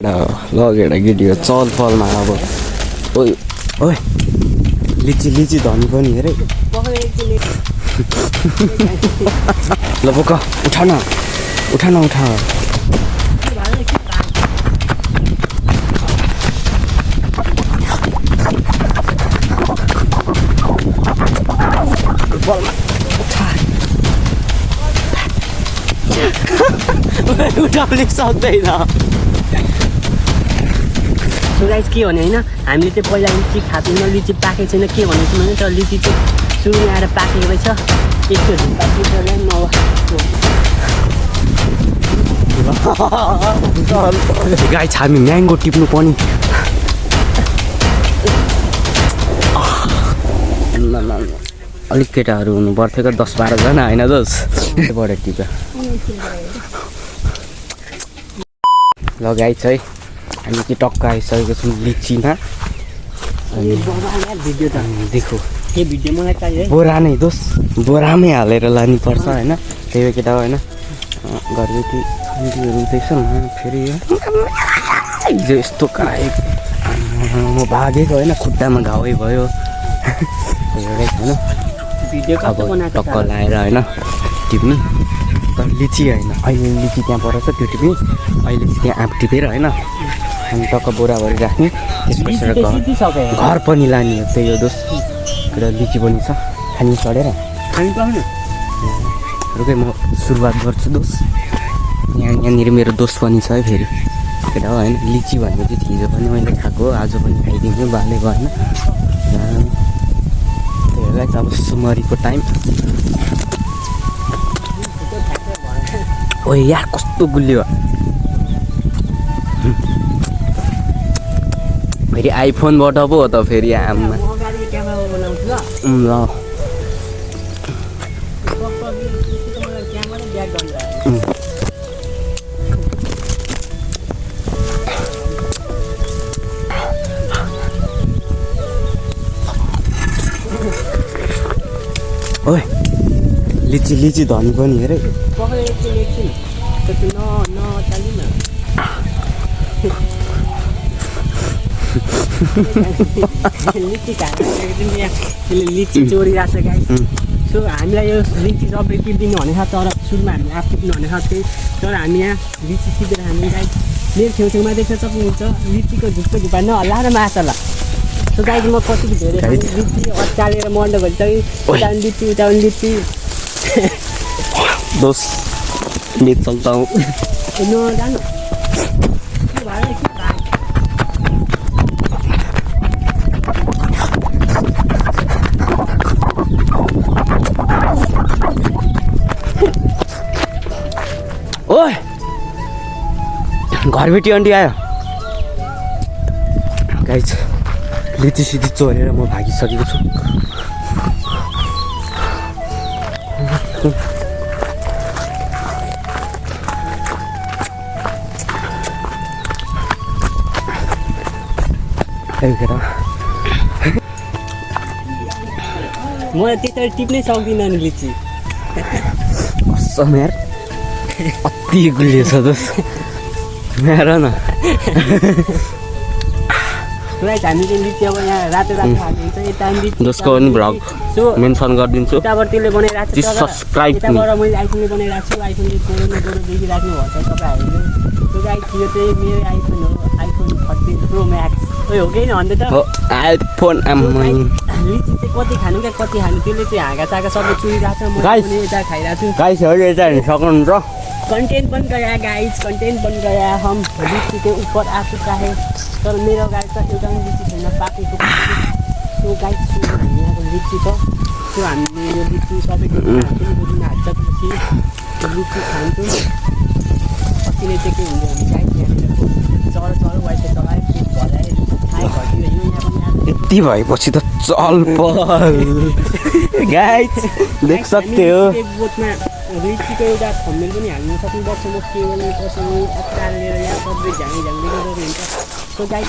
लगेर गिडियो चल फलमा अब ओइ ओइ लिची लिची धनी पनि हेरे ल बोक उठा न उठा न उठा उठाउनै सक्दैन सो गाइस के भने होइन हामीले चाहिँ पहिला लिची खाएको छैन लिची पाकेको छैन के भनेको छु भने तर लिची चाहिँ सुरुमा आएर पाकेको रहेछ यस्तो गाइस हामी म्याङ्गो टिप्नु पनि अलिक केटाहरू हुनु पर्थ्यो 10-12 जना होइन दोस्त टिप्यो ल गाइस है हामी के टक्क आइसकेको छौँ लिचीमा भिडियो त देखो के भिडियो मलाई चाहियो बोरा नै दोस बोरामै हालेर लानुपर्छ होइन त्यही हो केटा होइन घरबेटी हुँदैछ फेरि यस्तो काए म भागेको होइन खुट्टामा घाउै भयो एउटै होइन भिडियो अब टक्क लाएर होइन टिप्नु तर लिची होइन अहिले लिची त्यहाँ परेछ त्यो टिप्ने अहिले चाहिँ त्यहाँ आँप टिपेर होइन अनि टक्क बोराभरि राख्ने त्यसपछि घर पनि लाने हो त्यही हो दोस र लिची पनि छ खानु चढेर खानु पाउनु रुकै म सुरुवात गर्छु दोस यहाँनिर मेरो दोस्त पनि छ है फेरि केटा हो होइन लिची भनेको चाहिँ हिजो पनि मैले खाएको आज पनि खाइदिन्छु बालेको होइन त्यही भएर अब सुमरीको टाइम ओ यार कस्तो गुलियो फेरि आइफोनबाट पो हो त फेरि आमा ल ओए लिची लिची धनी पनि हेरे लिची चोरिरहेको छ गाई सो हामीलाई यो लिची सबै टिपिदिनु भनेको छ तर सुरुमा हामीले आफ टिप्नु भनेको छ त्यही तर हामी यहाँ लिची टिपेर हामी गाई मेरो छेउछेउमा देख्न सक्नुहुन्छ लिचीको झुक्को झुप्पा नहल्ला र माछ होला सो गाई म कतिको धेरै लिची अचालेर मर्नु भइसक्यो उता लिची उता लिची दोस मित चल्ता हूँ नजानु ओए घरबेटी आन्टी आयो गाइस लिची सिधी चोरेर म भागिसकेको छु म त्यता टिप्नै सक्दिनँ नि लिची कसम यार अति गुलियो छ दोस हेर न राइट हामी चाहिँ लिची अब यहाँ रातो रातो हालिदिन्छ यता लिची जसको पनि भ्लग मेन्सन गरिदिन्छु यताबाट त्यसले बनाइरहेको छ सब्सक्राइब यताबाट मैले आइफोनले बनाइरहेको छु आइफोनले कोरोना देखिराख्नु भएको छ तपाईँहरूले त्यो गाइस यो चाहिँ मेरो आइफोन हो आइफोन 13 प्रो म्याक्स हो कि भन्दै त आइफोन लिची चाहिँ कति खानु क्या कति खानु त्यसले चाहिँ हाँगा सागा सबै चुरिरहेको छ म पनि यता खाइरहेको छु गाइसहरू यता हेर्नु सक्नुहुन्छ कंटेंट बन गया गाइस कंटेंट बन गया हम लिची के ऊपर आ चुका है तर मेरो गाइस त एउटा पनि लिची छैन पाकेको सो गाइस हामी यहाँको लिची छ सो हामीले यो लिची सबै बुझ्न हाल्छपछि यो लिची खान्छौँ कतिले चाहिँ के हुन्छ भने गाइस यहाँनिर चल वाइफाई चलायो पेट भरायो खाए घरतिर यो यहाँ पनि यति भएपछि त चल पल गाइस देख सक्ते हो बोटमा लिचीको एउटा थम्मेल पनि हाल्नु सक्नुपर्छ म केवल पसलमा अचार लिएर यहाँ सबै झ्याङै झ्याङै गरेको हुन्छ सो गाई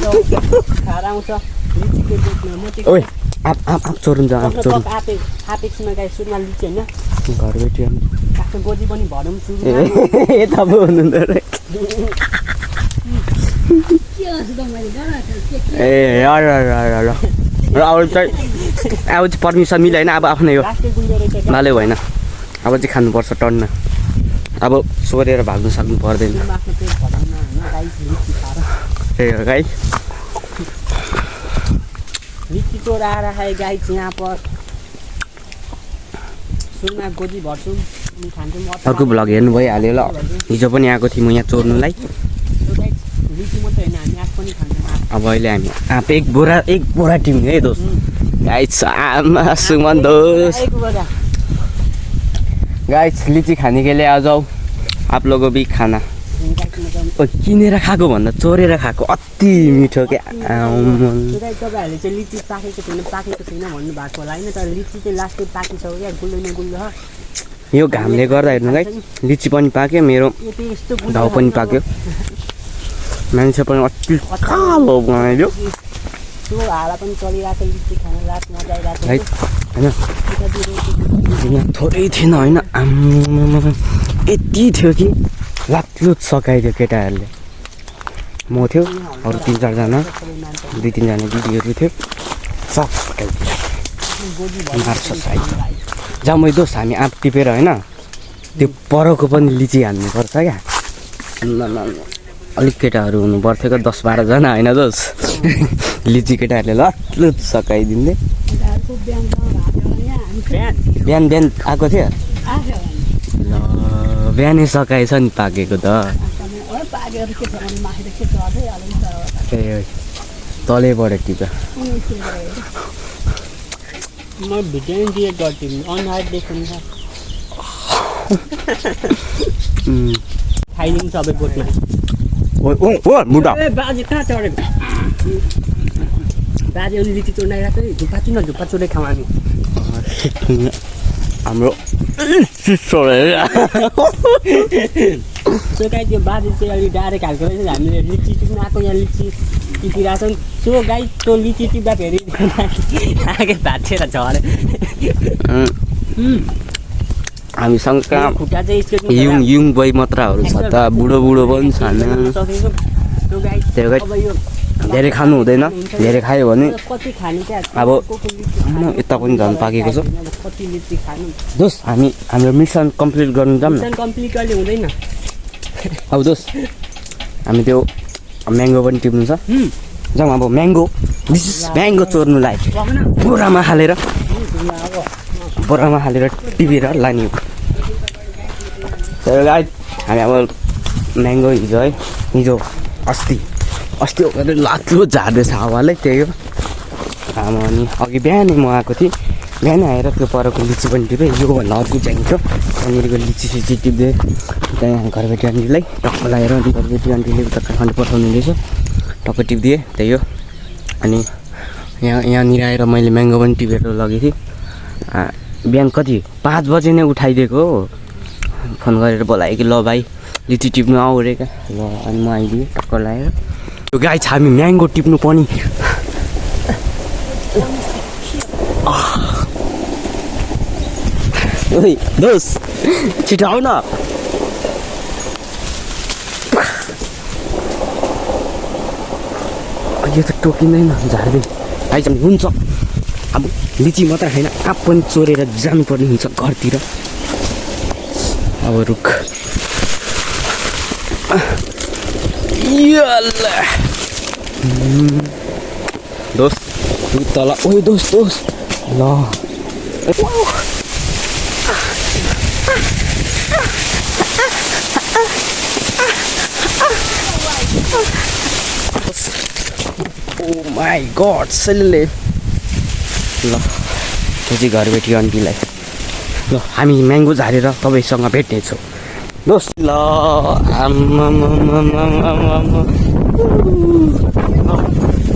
खाएर आउँछ लिचीको बोटमा म चाहिँ ओए आप चोरुन जा आप चोरुन आपेक्समा गाई सुनमा लिची होइन घरबेटी गोजी पनि भरौँ सुरु ए तब हुनुहुँदो रहेछ ए ल ल र अब चाहिँ पर्मिसन मिलेन अब आफ्नै हो नाले भएन अब चाहिँ खानुपर्छ टन्न अब सोरेर भाग्नु सक्नु पर्दैन त्यही हो गाई लिची चोराएर खाए गाई यहाँ पर सुरुमा गोजी भर्छौँ अनि खान्छौँ अर्को भ्लग हेर्नु भइहाल्यो ल हिजो पनि आएको थिएँ म यहाँ चोर्नुलाई लिची मात्रै होइन हामी आँप पनि खान्छौँ अब अहिले हामी आँप एक बोरा टिम है दोस्त गाइस आमा सुमन दोस्त गाइस लिची खाने के लिए आ जाओ आप लोगों भी खाना किनेर खाएको भन्दा चोरेर खाएको अति मिठो क्या तपाईँहरूले चाहिँ लिची पाकेको छैन भन्नु भएको होला होइन तर लिची चाहिँ लास्टै पाकिसक्यो क्या गुल्लो न गुल्लो यो घामले गर्दा हेर्नु गाइस लिची पनि पाक्यो मेरो घाउ पनि पाक्यो मान्छे पनि अति कालो बनाइदियो हारा पनि चलिरहेको लिची खान रात मजा आइरहेको होइन यहाँ थोरै थिएन होइन आम्मामा यति थियो कि लातलुत सकाइदियो केटाहरूले म थियो अरू 3-4जना 2-3जना दिदीहरू थियो सब सकाइदियो मार्छ साइड जम्मै दोस्त हामी आँप टिपेर होइन त्यो परको पनि लिची हान्नुपर्छ क्या अलिक केटाहरू हुनु पर्थ्यो क्या 10-12 जना होइन दोस्त लिची केटाहरूले लातलुत सकाइदिँदै बिहान आएको थियो ल बिहानै सकाएछ नि पाकेको त तलैबाट टिप्छ म भिडियो डिलिट गर्दिनु अनुहार देख्नु खाइदिनु सबै पोटी ओ मुडा ए बाजे कहाँ चढेको बाजे अलि लिची चोर्नाइरहेको थियो झुप्पा चुन झुप्पा चोरे खाउँ हामी हाम्रो त्यो गाई त्यो बाजे चाहिँ अलिक डाइरेक्ट खालको रहेछ हामीले लिची टिप्नु आएको यहाँ लिची टिपिरहेको छौँ त्यो गाई त्यो लिची टिप्दा फेरि आगे भाँचेर झऱ्यो हामीसँग खुट्टा चाहिँ युङ बोय मात्रहरू छ त बुढो पनि छैन त्यो गाई धेरै खानु हुँदैन धेरै खायो भने कति खाने क्या अब यता पनि झन् पाकेको छ कति लिची खानु दोस्त हाम्रो मिसन कम्प्लिट गर्नु जाऊँ न कम्प्लिट गर्ने हुँदैन अब दोस्त हामी त्यो म्याङ्गो पनि टिप्नु छ जाउँ अब म्याङ्गो म्याङ्गो चोर्नुलाई बोरामा हालेर टिपेर लाने हो गाई हामी अब म्याङ्गो हिजो अस्ति हो भने लात्लो झार्दैछ हावालाई त्यही हो अनि अघि बिहानै म आएको थिएँ बिहान आएर त्यो परको लिची पनि टिपेँ योभन्दा अर्को चाहिन्छ त्यहाँनिरको लिची सिची टिप्दै त्यहाँ घरबेटी आन्टीलाई टक्क लगाएर अनि घरबेटी आन्टीले उता काठमाडौँ पठाउनु हुँदैछ टक्क टिपिदिएँ त्यही हो अनि यहाँनिर आएर मैले म्याङ्गो पनि टिपेर लगेको थिएँ बिहान कति 5 बजे नै उठाइदिएको हो फोन गरेर बोलाएँ कि ल भाइ लिची टिप्नु आऊ रे क्या ल अनि म आइदिएँ टक्क लगाएर त्यो गाई छ हामी म्याङ्गो टिप्नु पनि ओइ दोस्त छिटो आऊ न यो त टोकिँदैन झार्दै आइज हुन्छ अब लिची मात्र होइन आँप पनि चोरेर जानुपर्ने हुन्छ घरतिर अब रुख दोस्त तु तल ओ दोस्त ल ओ माई गड सेलले ल त्यो चाहिँ घरबेटी आन्टीलाई ल हामी म्याङ्गो झारेर तपाईँसँग भेट्नेछौँ दोस्त ल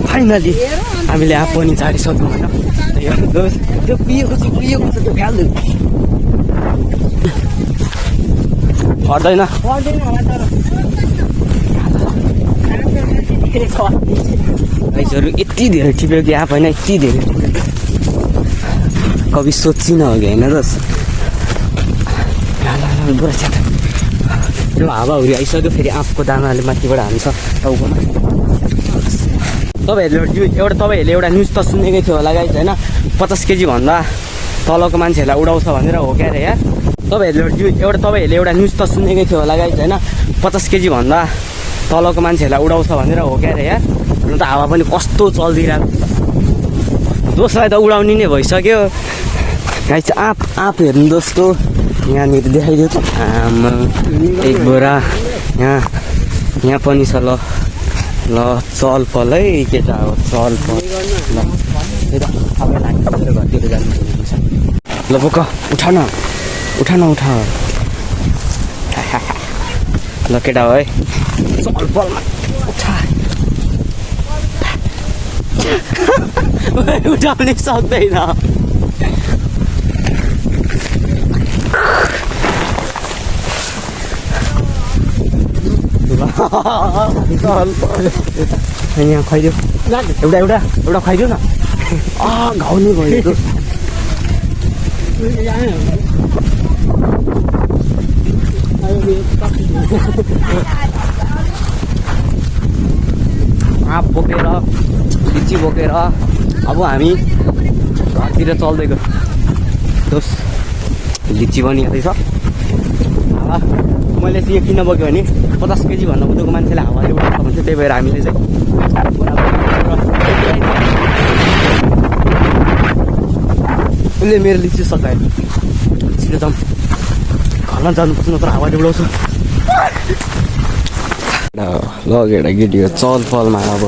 फाइनली हामीले आँप पनि झारिसक्यौँ होइन दोस्त त्यो पिएको छ त्यो फ्याल्दै पर्दैन मानिसहरू यति धेरै टिप्यो कि आँप होइन यति धेरै कवि सोचिन हो कि होइन दोस्त बुढा च्यात त्यो हावाहुरी आइसक्यो फेरि आँपको दानाले माथिबाट हान्छ टाउकोमा तपाईँहरूले एउटा न्युज त सुनेकै थियो होला गाइस होइन 50 केजी भन्दा तलको मान्छेहरूलाई उडाउँछ भनेर हो क्या अरे यार तपाईँहरूले एउटा न्युज त सुनेकै थियो होला गाइस होइन 50 केजी भन्दा तलको मान्छेहरूलाई उडाउँछ भनेर हो क्या अरे यार हुन त हावा पनि कस्तो चल्दिरहेको छ दोस्रोलाई त उडाउने नै भइसक्यो गाइस आँप हेर्नु दोस्तो यहाँनिर देखाइदियो त आमा एक बोरा यहाँ पनि छ ल चलपल है केटा हो चलपल ल अब घरतिर जानु ल बोक उठा न ल केटा हो है चलपलमा उठाउने सक्दैन यहाँ खुवाइदियो एउटा खुवाइदियो न घाउ नै भयो आँप बोकेर लिची बोकेर अब हामी घरतिर चल्दैको दोस लिची पनि यतै छ मैले चाहिँ यो किन बोक्यो भने 50 केजी भन्दा उनीहरूको मान्छेले हावाले उठाउँछ भन्छ त्यही भएर हामीले चाहिँ उसले मेरो लिची सकायो छिटो जाउँ घरमा जानुपर्छ नत्र हावाले उडाउँछु लगेर गिडियो चलफलमा अब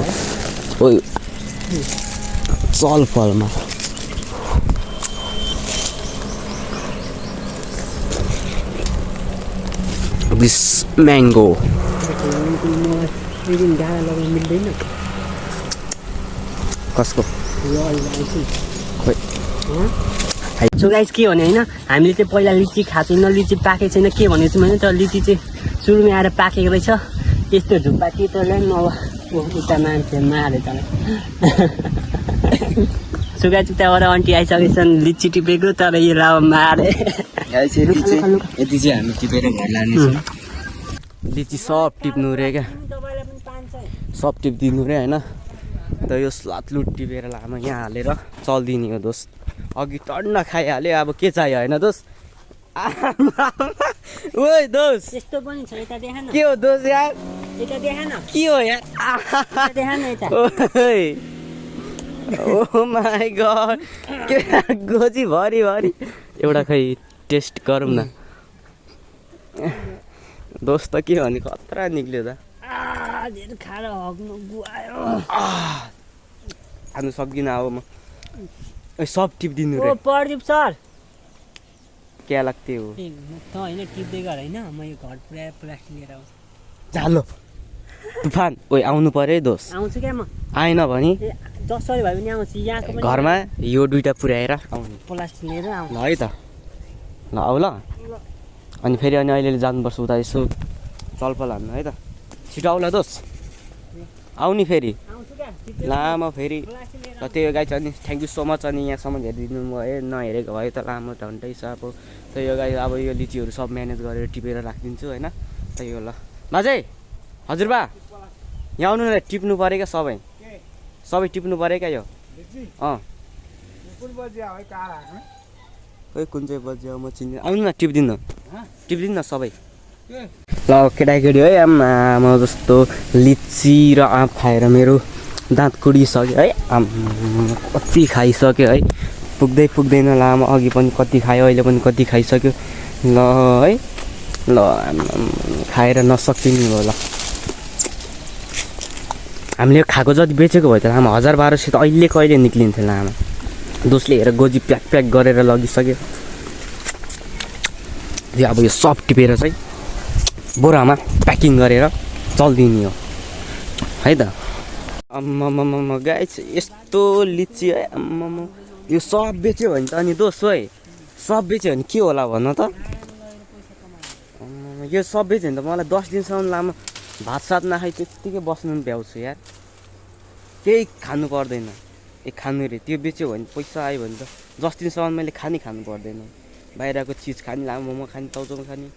चलफलमा दिस म्याङ्गो कसको सो गाइस के भने होइन हामीले चाहिँ पहिला लिची खाएको छैन लिची पाकेको छैन के भनेको छु भने तर लिची चाहिँ सुरुमै आएर पाकेको रहेछ यस्तो झुप्पा तितोलाई उता मान्छे मारे त सो गाइस उताबाट आन्टी आइसकेछन् लिची टिपेको तर यो लावा मारे यति चाहिँ हामी टिपेर घर लानेछौँ लिची सब टिप्नु रे क्या सब टिपिदिनु रे होइन त यो स्लातलुट टिपेर लामा यहाँ हालेर चल्दिने हो दोस्त अघि टन्न खाइहाल्यो अब के चाहियो होइन दोस्त ओइ दोस्त यस्तो पनि छ यता देखा न के हो दोस्त यार यता देखा न के हो यार देखा न यता ओ माई गड के गोजी भरि एउटा खै टेस्ट गरौँ न दोस्त त के भने खतरा निक्ल्यो त खानु सक्दिनँ अब म सब टिपिदिनु रे प्रदीप सर क्या लाग्थ्यो हो त होइन टिप्दै गर होइन म यो घर पुरा प्लास्टिक लिएर आउँछु झालो तुफान ओइ आउनु पर्यो है दोस्त आउँछु क्या म आएन भने जसरी भए पनि आउँछु यहाँको पनि घरमा यो दुइटा पुर्याएर आउनु प्लास्टिक लिएर आउँछु ल है त ल आऊ ल अनि फेरि अनि अहिले जानुपर्छ उता यसो चलपल हान्नु है त छिटो आऊ ल दोस्त आउने फेरि लामो फेरि र त्यो गाई छ नि थ्याङ्क यू सो मच अनि यहाँसम्म हेरिदिनु भयो नहेरेको भए त लामो घन्टै छ अब त यो गाई अब यो लिचीहरू सब म्यानेज गरेर टिपेर राखिदिन्छु होइन त यो ल बाजे हजुरबा यहाँ आउनु न टिप्नु पऱ्यो क्या सबै टिप्नु पऱ्यो क्या यो खोइ कुन चाहिँ बज्यो म चिन्दिनँ आउनु न टिप्दिनु न सबै ल केटाकेटी है आमा जस्तो लिची र आँप खाएर मेरो दाँत कुडिसक्यो है कति खाइसक्यो है पुग्दैन लामो अघि पनि कति खायो अहिले पनि कति खाइसक्यो ल है ल खाएर नसकिने भयो ल हामीले खाएको जति बेचेको भयो त लामा 1000-1200 त कहिले निक्लिन्थ्यो लामा दोस्ले हेर गोजी प्याक गरेर लगिसक्यो यो अब यो सब टिपेर चाहिँ बोरामा प्याकिङ गरेर चल्दिने हो है त आम्मामामा गाइस यस्तो लिची है आम्मामा यो सब बेच्यो भने त अनि दोस्रो है सब बेच्यो भने के होला भन त यो सब बेच्यो भने त मलाई 10 दिनसम्म लामो भात सात नखाइ त्यत्तिकै बस्नु पनि भ्याउँछु यार केही खानु पर्दैन खानु रे त्यो बेच्यो भने पैसा आयो भने त 10 दिनसम्म मैले खानु पर्दैन बाहिरको चिज खाने लामो मोमो खाने चाउचाउ खाने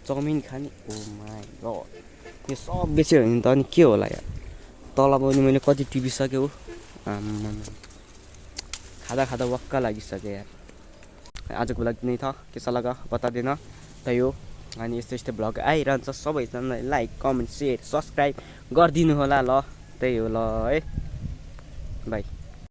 चाउमिन खाने ओ माई गड यो सब बेच्यो भने त अनि के होला यार तल पनि मैले कति टिपिसक्यो खाँदा खाँदा वक्का लागिसक्यो यार आजको लागि नै था कैसा लगा बता देना त्यही हो अनि यस्तो यस्तो भ्लग आइरहन्छ सबैजनाले लाइक कमेन्ट सेयर सब्सक्राइब गरिदिनु होला ल त्यही हो ल है बाई